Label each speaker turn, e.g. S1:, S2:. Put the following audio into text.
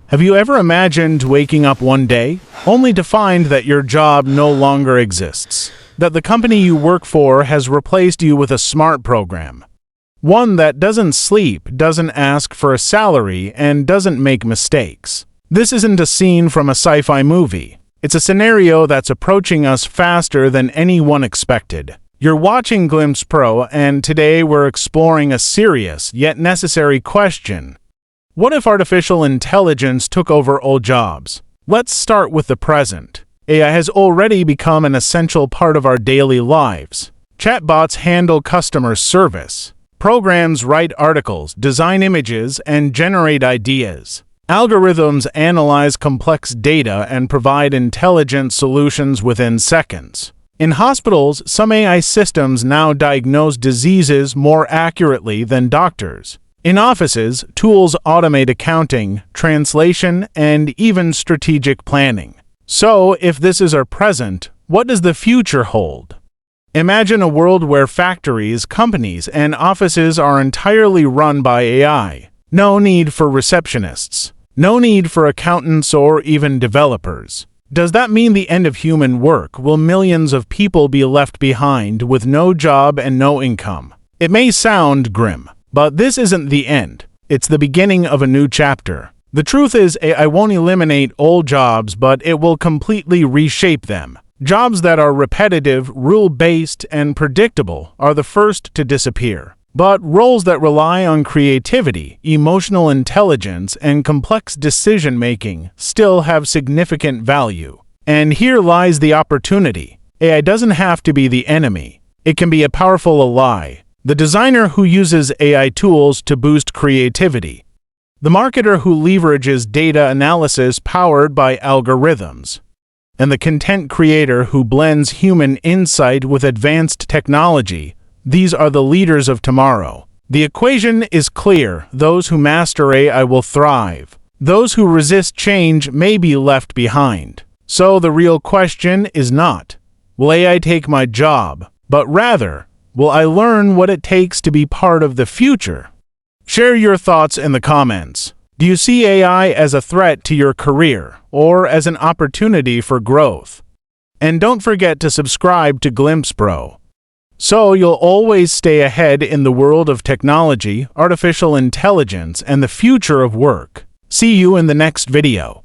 S1: Have you ever imagined waking up one day, only to find that your job no longer exists? That the company you work for has replaced you with a smart program? One that doesn't sleep, doesn't ask for a salary, and doesn't make mistakes. This isn't a scene from a sci-fi movie. It's a scenario that's approaching us faster than anyone expected. You're watching Glimpse Pro, and today we're exploring a serious yet necessary question. What if artificial intelligence took over all jobs? Let's start with the present. AI has already become an essential part of our daily lives. Chatbots handle customer service. Programs write articles, design images, and generate ideas. Algorithms analyze complex data and provide intelligent solutions within seconds. In hospitals, some AI systems now diagnose diseases more accurately than doctors. In offices, tools automate accounting, translation, and even strategic planning. So, if this is our present, what does the future hold? Imagine a world where factories, companies, and offices are entirely run by AI. No need for receptionists. No need for accountants or even developers. Does that mean the end of human work? Will millions of people be left behind with no job and no income? It may sound grim, but this isn't the end. It's the beginning of a new chapter. The truth is, AI won't eliminate all jobs, but it will completely reshape them. Jobs that are repetitive, rule-based, and predictable are the first to disappear. But roles that rely on creativity, emotional intelligence, and complex decision-making still have significant value. And here lies the opportunity. AI doesn't have to be the enemy. It can be a powerful ally. The designer who uses AI tools to boost creativity. The marketer who leverages data analysis powered by algorithms. And the content creator who blends human insight with advanced technology. These are the leaders of tomorrow. The equation is clear. Those who master AI will thrive. Those who resist change may be left behind. So the real question is not, will AI take my job? But rather, will I learn what it takes to be part of the future? Share your thoughts in the comments. Do you see AI as a threat to your career or as an opportunity for growth? And don't forget to subscribe to Glimpse Pro, so you'll always stay ahead in the world of technology, artificial intelligence, and the future of work. See you in the next video.